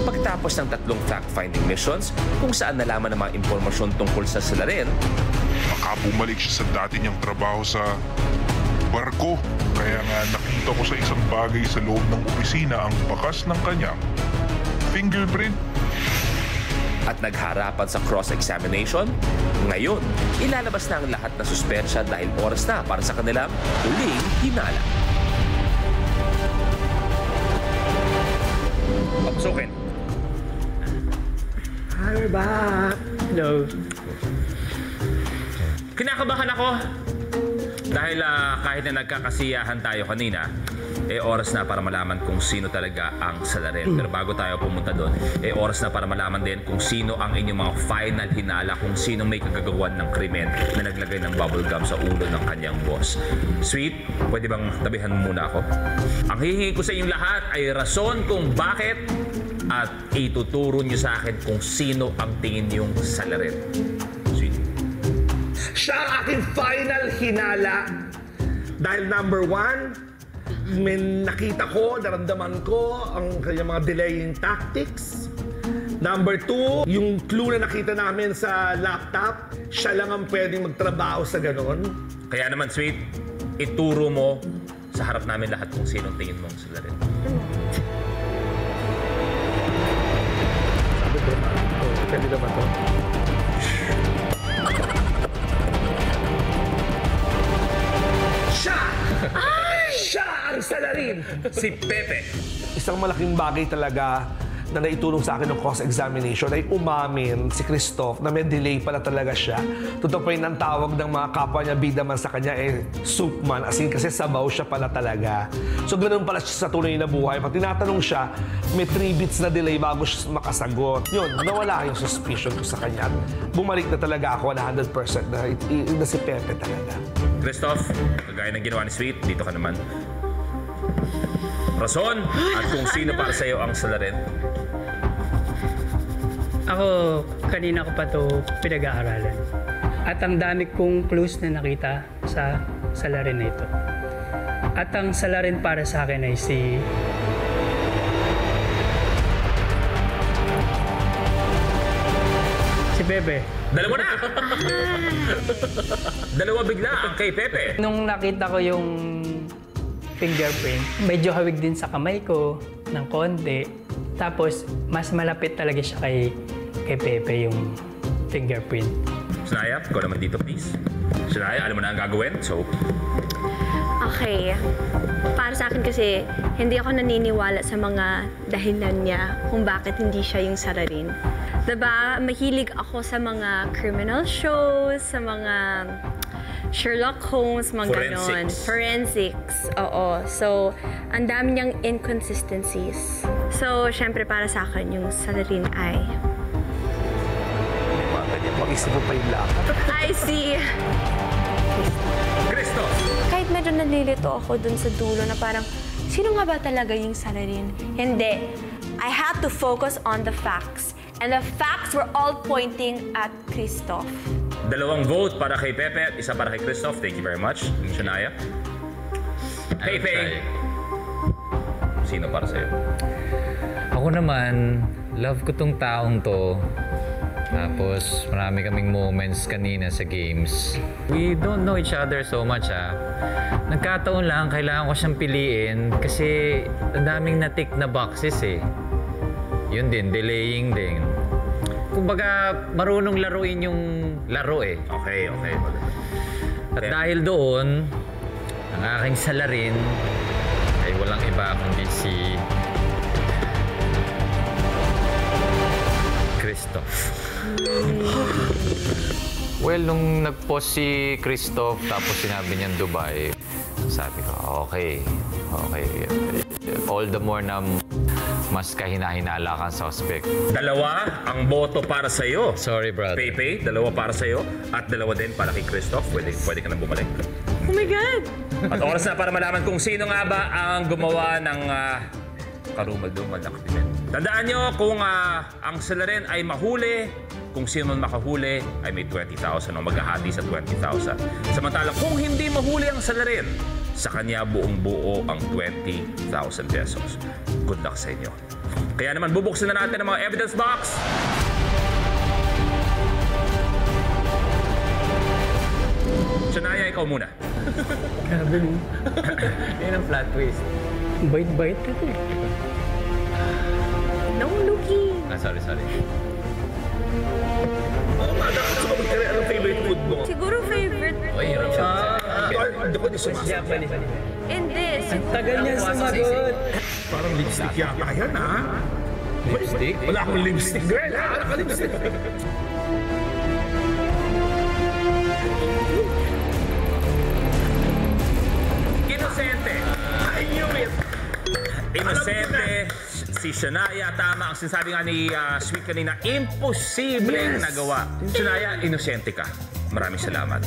Pagtapos ng 3 fact-finding missions kung saan nalaman ang mga impormasyon tungkol sa salarin, Baka bumalik siya sa dati niyang trabaho sa barko. Kaya nga nakita ko sa isang bagay sa loob ng opisina ang bakas ng kanyang fingerprint. at nagharapan sa cross-examination, ngayon, ilalabas na ang lahat na suspensya dahil oras na para sa kanilang huling hinala. Papasukin. Hi, we're back. Hello. Kinakabahan ako. Dahil kahit na nagkakasiyahan tayo kanina, oras na para malaman kung sino talaga ang salarin. Pero bago tayo pumunta doon, oras na para malaman din kung sino ang inyong mga final hinala, kung sino may kagagawan ng krimen na naglagay ng bubble gum sa ulo ng kanyang boss. Sweet, pwede bang tabihan mo muna ako? Ang hihingi ko sa inyong lahat ay rason kung bakit at ituturo niyo sa akin kung sino ang tingin niyong salarin. Sweet. Siya ang aking final hinala. Dahil number 1, may nakita ko, naramdaman ko ang kanyang mga delaying tactics. Number 2, yung clue na nakita namin sa laptop, siya lang ang pwedeng magtrabaho sa ganon. Kaya naman, Sweet, ituro mo sa harap namin lahat kung sinong tingin mong salarin. Sabi ko naman, pwede naman to. Siya! Siya ang salarin! Si Pepe. Isang malaking bagay talaga na naitulong sa akin ng cross-examination ay umamin si Christoph na may delay pala talaga siya. Totoo pa yun ang tawag ng mga kapwa niya, bida man sa kanya, soup man. As in, kasi sabaw siya pala talaga. So, ganun pala siya sa tunay na buhay. Pag tinatanong siya, may 3 bits na delay bago siya makasagot. Yun, nawala yung suspicion ko sa kanya. Bumalik na talaga ako 100% na si Pepe talaga. Christoph, kagaya ng ginawa ni Sweet, dito ka naman. Rason at kung sino para sa'yo ang salarin. Ako, kanina ko pa ito pinag-aaralan. At ang dami kong clues na nakita sa salarin na ito. At ang salarin para sa akin ay si... Pepe. Dalawa na! Dalawa bigla ang kay Pepe. Nung nakita ko yung fingerprint, medyo hawig din sa kamay ko ng konti. Tapos, mas malapit talaga siya kay Pepe yung fingerprint. Shania, ikaw naman dito, please. Shania, alam mo na ang gagawin, so... Okay. Para sa akin kasi, hindi ako naniniwala sa mga dahilan niya kung bakit hindi siya yung salarin. Diba, mahilig ako sa mga criminal shows, sa mga Sherlock Holmes, mga ganon. Forensics, oo. So, ang dami niyang inconsistencies. So, syempre para sa akin, yung salarin ay... Mag-isip mo pa yung lahat. I see. Christoph! Kahit medyo nalilito ako dun sa dulo na parang, sino nga ba talaga yung salarin? Hindi. I had to focus on the facts. And the facts were all pointing at Christoph. 2 vote para kay Pepe at 1 para kay Christoph. Thank you very much. Shania. Pepe. Sino para sa'yo? Ako naman, love ko tong taong to. Tapos marami kaming moments kanina sa games. We don't know each other so much Nagkataon lang, kailangan ko siyang piliin kasi ang daming na-tick na boxes Yun din, delaying din. Kumbaga, marunong laruin yung laro Okay. At dahil doon, ang aking salarin ay walang iba kundi si Christoph. Well, nung nag-post si Christoph tapos sinabi niyang Dubai, sabi ko, okay. All the more na mas kahina-hinala kang suspect. 2 ang boto para sa'yo. Sorry, brother. Pepe, 2 para sa'yo. At 2 din para kay Christoph. Pwede ka na bumalik. Oh my God! At oras na para malaman kung sino nga ba ang gumawa ng karumal-dumal na krimen. Tandaan nyo, kung ang salarin ay mahuli, kung sino man makahuli, ay may 20,000 o maghahati sa 20,000. Samantalang kung hindi mahuli ang salarin, sa kanya buong-buo ang 20,000 pesos. Good luck sa inyo. Kaya naman bubuksan na natin ang mga evidence box. Shania, ikaw muna. Grabe mo. Yan ang flat twist. Bait-bait ka eh. No looking. Sorry. Oo nga, nakakasabot ka rin. Anong favorite food mo? Siguro favorite. Uy, hirap siya. Hindi ko di sumasagot. Japanese. And this. Tagal niya sumagot. Parang lipstick yata yan, ha? Lipstick? Wala akong lipstick, girl, ha? Naka-lipstick. Inosente. I knew it! Inosente. Si Shania, tama ang sinasabi nga ni Sweet kanina, imposibleng nagawa. Shania, inosente ka. Maraming salamat.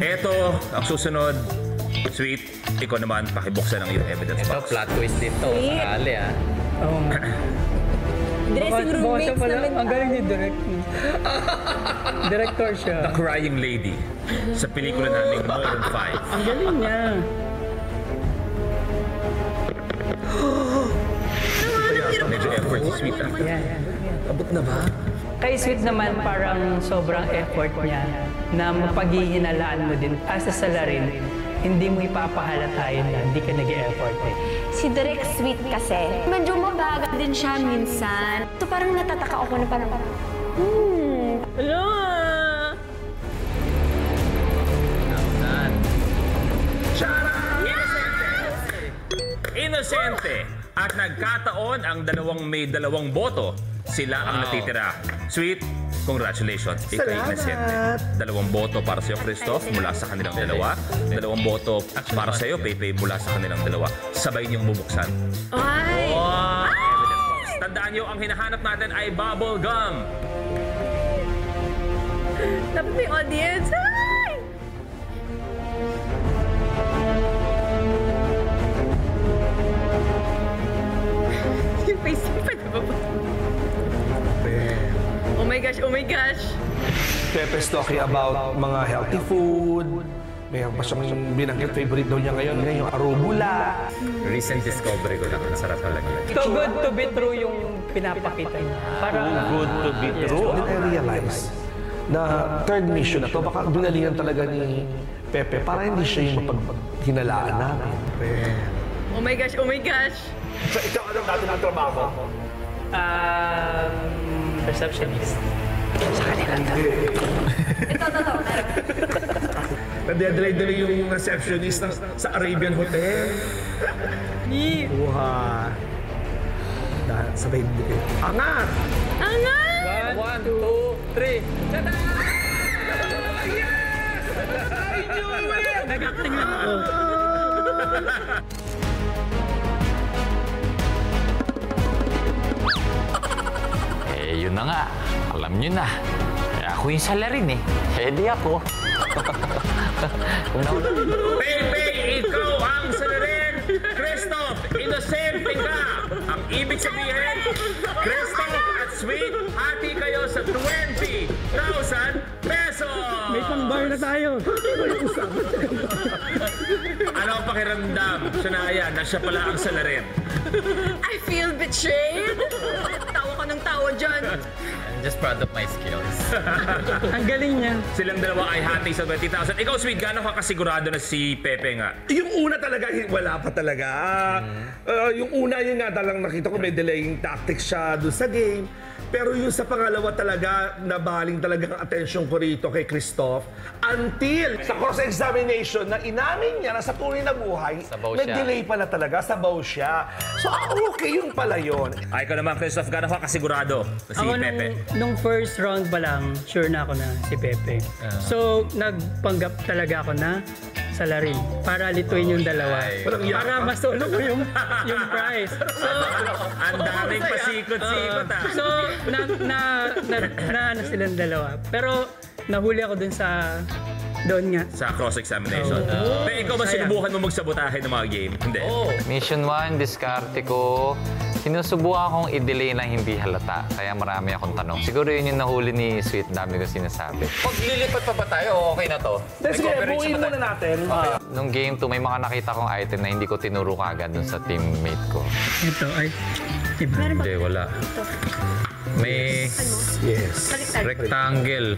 Eto, ang susunod. Sweet, ikaw naman, pakibuksan ang iyong evidence Ito, box. flat twist dito. Sakali ah. Oo nga. Dressing room Baka siya mates pala, namin. ang galing ni Direk. Director siya. The Crying Lady sa pelikula naming Modern 5. Ang galing niya. Medyo effort si Sweet. Yan. Abot na ba? Kay Sweet naman parang sobrang effort niya na mapaghihinalaan mo din as a salarin. Hindi mo ipapahalata yun na hindi ka nag-e-effort eh. Si Direk Sweet kasi, medyo mabagal din siya minsan. So parang natataka ako na parang, ala. Inosente. At nagkataon ang may dalawang boto. Sila ang natitira. Sweet, congratulations. Ikay inosente. 2 boto para sa'yo, Christoph, mula sa kanilang dalawa. 2 boto para sa'yo, Pepe, mula sa kanilang dalawa. Sabay niyong bubuksan. Ay! Evidence box. Tandaan niyo, ang hinahanap natin ay bubble gum. Dapat may audience. Ay! Yung face niya pa ba? Oh my gosh, oh my gosh. Pepe's talking about mga healthy food. Mayroon pa siyang binanggit, favorite daw niya ngayon yung arugula. Recent discovery ko lang. Ang sarap talaga. Too good to be true yung pinapakita niya. Parang Good to be true. Then I realize na third mission na to, baka binalingan talaga ni Pepe para hindi siya yung mapaghinalaan namin. Oh my gosh, oh my gosh. So ikaw, anong natin ang trabaho? receptionist. Nade-delay yung receptionist sa Arabian Hotel. Uha. Sabay hindi kayo. Angat! Angat! 1, 2, 3. Tada! Nag-acting lang ako. Yun na nga. Alam nyo na. Ako yung salarin eh. Di ako. Pepe, ikaw ang salarin. Christoph, inosente ka. Ang ibig sabihin, Christoph at Sweet, hati kayo sa 20,000 pesos. May pang-bar na tayo. Ano ang pakiramdam, Shania, na siya pala ang salarin? I feel betrayed. Tawa ko ng tawa dyan. I'm just proud of my skills. Ang galing niya. Silang dalawa ay hati sa 20,000. Ikaw, Sweet, gaano ka kasigurado na si Pepe nga? Yung una talaga, wala pa talaga. Yung una, yun nga talang nakita ko may delaying tactics siya doon sa game. Pero yung sa pangalawa talaga, nabaling talaga ang attention ko rito kay Christoph. Until sa cross-examination na inamin niya na sa tunay na buhay, Sabaw may siya. delay pala talaga, sabaw siya. So, okay yung pala yun. Ay, ikaw naman, Christoph, gaano ka kasigurado na si Ako Pepe? nung first round pa lang, sure na ako na si Pepe. So, nagpanggap talaga ako na salarin para lituin yung dalawa. Walang iyak. Para masolo ko yung prize. So, Ang daming pasikot-sikot, ah. so na ano silang dalawa. Pero nahuli ako dun sa doon nga. Sa cross-examination. Pero ikaw ba Sayang. sinubukan mo magsabotahe ng mga game? Hindi. Mission 1, diskarte ko. Sinusubukan kong i-delay na hindi halata. Kaya marami akong tanong. Siguro yun yung nahuli ni Sweet. Dami ko sinasabi. Pag lilipat pa ba tayo, okay na to? Sige, buuin muna natin. Nung game 2, may mga nakita kong item na hindi ko tinuro kaagad dun sa teammate ko. Ito ay Meron ba? Hindi, wala. Ito. May Yes. Baliktad. rectangle.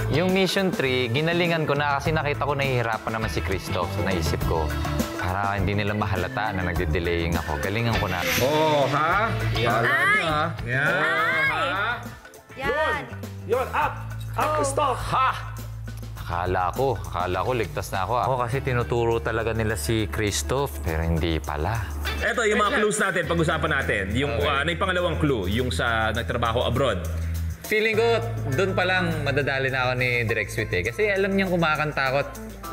Yung mission 3, ginalingan ko na kasi nakita ko nahihirapan naman si Christoph. So naisip ko, para hindi nila mahalata na nagde-delaying ako. Galingan ko na. Oh, ha? Yan. Ay! Yan. Ay! Ha? Yan. Yun, up! Up, stop! Ha! Akala ko ligtas na ako. Ako kasi tinuturo talaga nila si Christoph, pero hindi pala. Ito, yung mga clues natin, pag-usapan natin. Yung, ano yung pangalawang clue? Yung sa nagtrabaho abroad. Feeling ko, doon pa lang madadali na ako ni Direk Sweet eh. Kasi alam niyang kumakanta ako.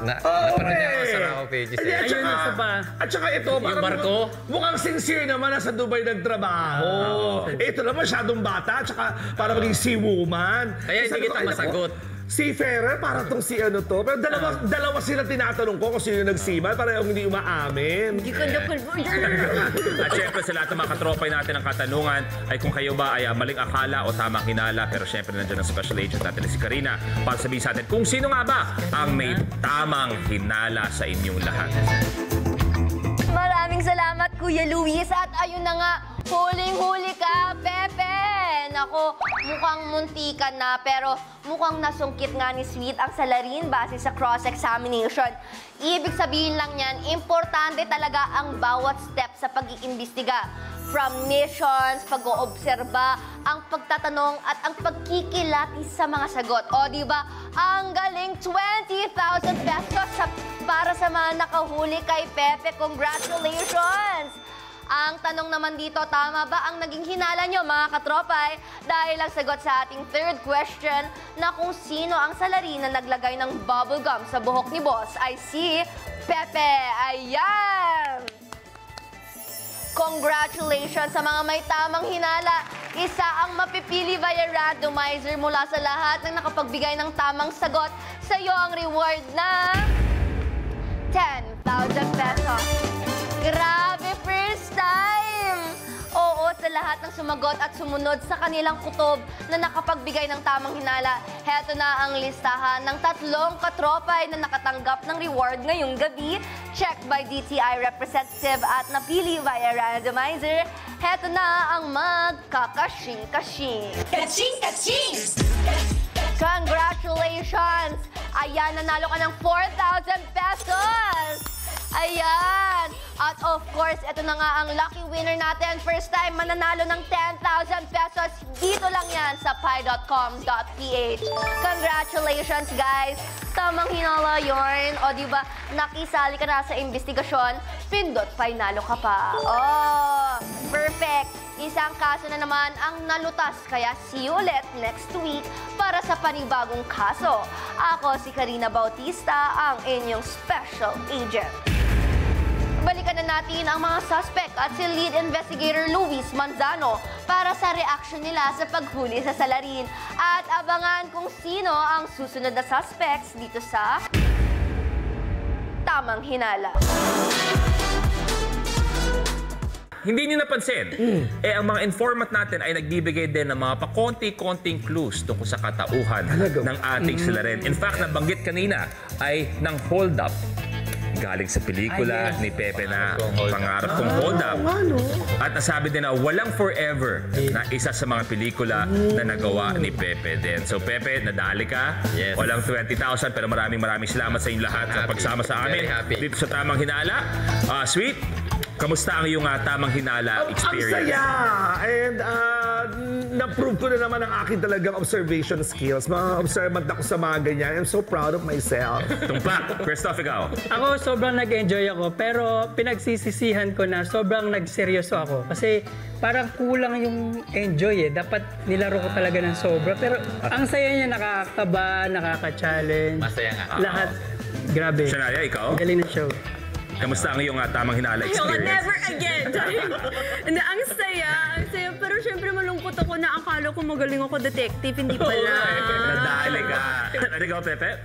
Napanood niya ako sa Rao Pages eh. At saka, at saka ito, parang barko? mukhang sincere naman nasa Dubai nagtrabaho. Ito naman masyadong bata, at saka para maging seawoman. Kaya hindi Sabi ko, kita ay, naku, masagot. Seafarer, para tong si ano to. Pero dalawa sila tinatanong ko kung sino nagsiman, para yung hindi umaamin. Hindi ko na At syempre sa lahat ng mga katropay natin ang katanungan ay kung kayo ba ay maling akala o tamang hinala. Pero syempre nandiyan ang special agent natin na si Karina para sabihin sa atin kung sino nga ba ang may tamang hinala sa inyong lahat. Maraming salamat, Kuya Luis. At ayun na nga, huling-huli ka, Pepe. Nako, mukhang muntikan na, pero mukhang nasungkit nga ni Sweet ang salarin base sa cross-examination. Ibig sabihin lang yan, importante talaga ang bawat step sa pag-iimbestiga. From missions, pag-oobserba, ang pagtatanong at ang pagkikilati sa mga sagot. O, di ba? Ang galing, 20,000 pesos para sa mga nakahuli kay Pepe. Congratulations! Ang tanong naman dito, tama ba ang naging hinala nyo, mga katropay? Dahil ang sagot sa ating third question na kung sino ang salarin na naglagay ng bubblegum sa buhok ni Boss ay si Pepe. Ayan! Congratulations sa mga may tamang hinala. Isa ang mapipili via randomizer mula sa lahat ng nakapagbigay ng tamang sagot. Sa iyo ang reward na 10,000 pesos. Grabe, first time! Oo, sa lahat ng sumagot at sumunod sa kanilang kutob na nakapagbigay ng tamang hinala, heto na ang listahan ng 3 katropay na nakatanggap ng reward ngayong gabi. Checked by DTI representative at napili via randomizer. Heto na ang magkakashing-kashing. Kaching! Congratulations! Ayan, nanalo ka ng 4,000 pesos! Ayan! At of course, ito na nga ang lucky winner natin. First time mananalo ng 10,000 pesos. Dito lang yan sa pi.com.ph. Congratulations, guys! Tamang hinala yun. O, di ba, nakisali ka na sa investigasyon, pindot, panalo ka pa. Oh, perfect! Isang kaso na naman ang nalutas, kaya see you ulit next week para sa panibagong kaso. Ako si Karina Bautista, ang inyong special agent. Balikan na natin ang mga suspect at si lead investigator Luis Manzano para sa reaction nila sa paghuli sa salarin. At abangan kung sino ang susunod na suspects dito sa Tamang Hinala. Hindi niyo napansin, ang mga informant natin ay nagbibigay din ng mga pakonti-konting clues tungkol sa katauhan ng ating salarin. In fact, nabanggit kanina ay ng hold-up galing sa pelikula ni Pepe na Pangarap Kong Hold Up. At nasabi din na walang forever na isa sa mga pelikula na nagawa ni Pepe din. So Pepe, nadali ka. Yes. Walang 20,000 pero maraming salamat sa inyong lahat sa pagsama sa amin Very happy. dito sa Tamang Hinala. Sweet, kamusta ang iyong Tamang Hinala experience? Ang saya! And na-prove ko na naman ang aking talagang observation skills. Mga observant ako sa mga ganyan. I'm so proud of myself. Tumpak, Christoph, ikaw. Ako sobrang nag-enjoy ako, pero pinagsisisihan ko na sobrang nagseryoso ako. Kasi parang kulang yung enjoy eh. Dapat nilaro ko talaga ng sobra. Pero ang saya niya, nakakaba, nakaka-challenge. Masaya nga. Lahat. Grabe. Shania, ikaw? Galing ng show. Kamusta ang iyong Tamang Hinala Ayoko, experience? never again. Hindi, ang saya. Pero syempre malungkot ako na akala ko magaling ako detective. Hindi pala. Nadali ka. Ano ikaw, Pepe?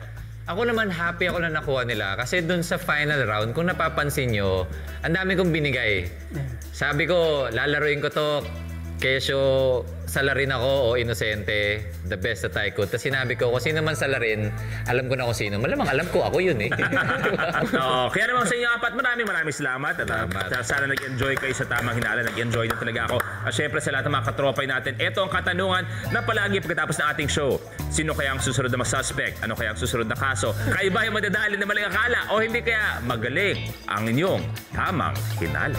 Ako naman happy ako na nakuha nila kasi dun sa final round, kung napapansin nyo, ang dami kong binigay. Sabi ko, lalaruin ko to kesyo salarin ako o inosente, the best that I could. Tapos sinabi ko, kung sino man salarin, alam ko na kung sino. Malamang alam ko, ako yun eh. Oo, kaya naman sa inyo apat, maraming salamat. At sana nag-enjoy kayo sa tamang hinala. Nag-enjoy din talaga ako. At syempre sa lahat ng mga katropay natin, ito ang katanungan na palagi pagkatapos ng ating show. Sino kaya ang susunod na suspect? Ano kaya ang susunod na kaso? Kayo ba yung madadali na maling akala? O hindi kaya magaling ang inyong tamang hinala?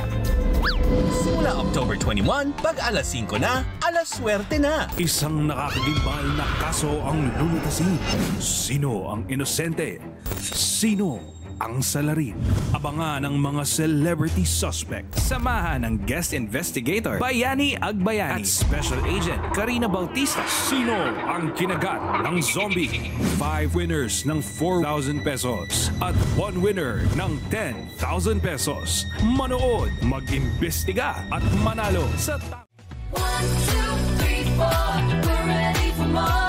Simula October 21, pag alas 5 na, alas swerte na. Isang nakakagimbal na kaso ang lulutasin. Sino ang inosente? Sino ang salarin? Abangan ang mga celebrity suspect. Samahan ng guest investigator Bayani Agbayani at Special Agent Karina Bautista. Sino ang kinagat ng zombie? 5 winners ng 4,000 pesos at 1 winner ng 10,000 pesos. Manood, mag-imbestiga at manalo sa 1, 2, 3, 4, we're ready for more.